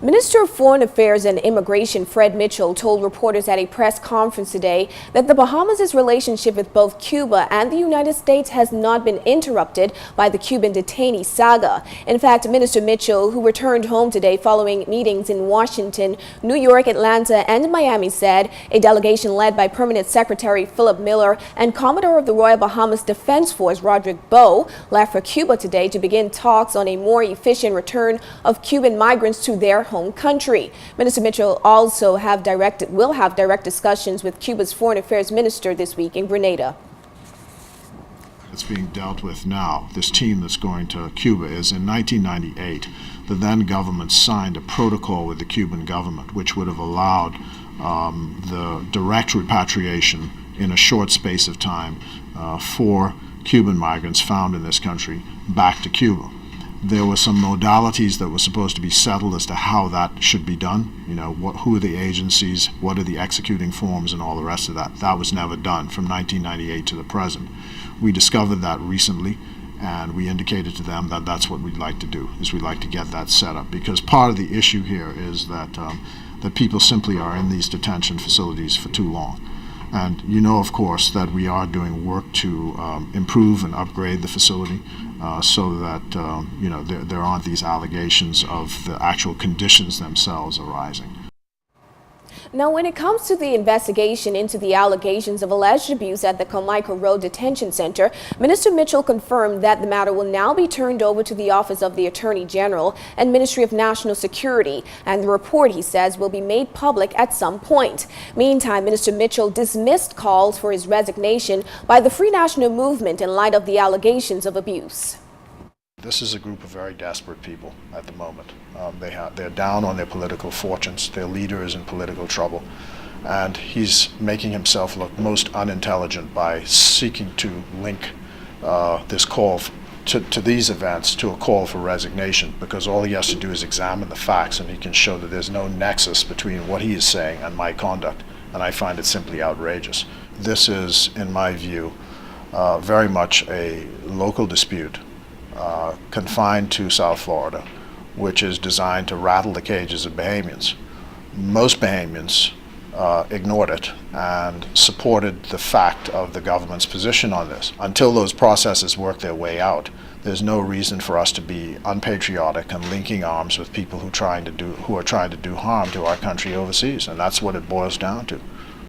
Minister of Foreign Affairs and Immigration Fred Mitchell told reporters at a press conference today that the Bahamas' relationship with both Cuba and the United States has not been interrupted by the Cuban detainee saga. In fact, Minister Mitchell, who returned home today following meetings in Washington, New York, Atlanta, and Miami, said a delegation led by Permanent Secretary Philip Miller and Commodore of the Royal Bahamas Defense Force Roderick Bowe left for Cuba today to begin talks on a more efficient return of Cuban migrants to their home country. Minister Mitchell also will have direct discussions with Cuba's Foreign Affairs Minister this week in Grenada. It's being dealt with now. This team that's going to Cuba is in 1998. The then government signed a protocol with the Cuban government which would have allowed the direct repatriation in a short space of time for Cuban migrants found in this country back to Cuba. There were some modalities that were supposed to be settled as to how that should be done. You know, who are the agencies, what are the executing forms, and all the rest of that. That was never done from 1998 to the present. We discovered that recently, and we indicated to them that that's what we'd like to do, is we'd like to get that set up. Because part of the issue here is that, that people simply are in these detention facilities for too long. And you know, of course, that we are doing work to improve and upgrade the facility so that you know, there aren't these allegations of the actual conditions themselves arising. Now, when it comes to the investigation into the allegations of alleged abuse at the Carmichael Road Detention Center, Minister Mitchell confirmed that the matter will now be turned over to the Office of the Attorney General and Ministry of National Security, and the report, he says, will be made public at some point. Meantime, Minister Mitchell dismissed calls for his resignation by the Free National Movement in light of the allegations of abuse. This is a group of very desperate people at the moment. They're down on their political fortunes. Their leader is in political trouble. And he's making himself look most unintelligent by seeking to link this call to these events to a call for resignation, because all he has to do is examine the facts and he can show that there's no nexus between what he is saying and my conduct. And I find it simply outrageous. This is, in my view, very much a local dispute confined to South Florida, which is designed to rattle the cages of Bahamians. Most Bahamians ignored it and supported the fact of the government's position on this. Until those processes work their way out, there's no reason for us to be unpatriotic and linking arms with people who are trying to do harm to our country overseas, and that's what it boils down to.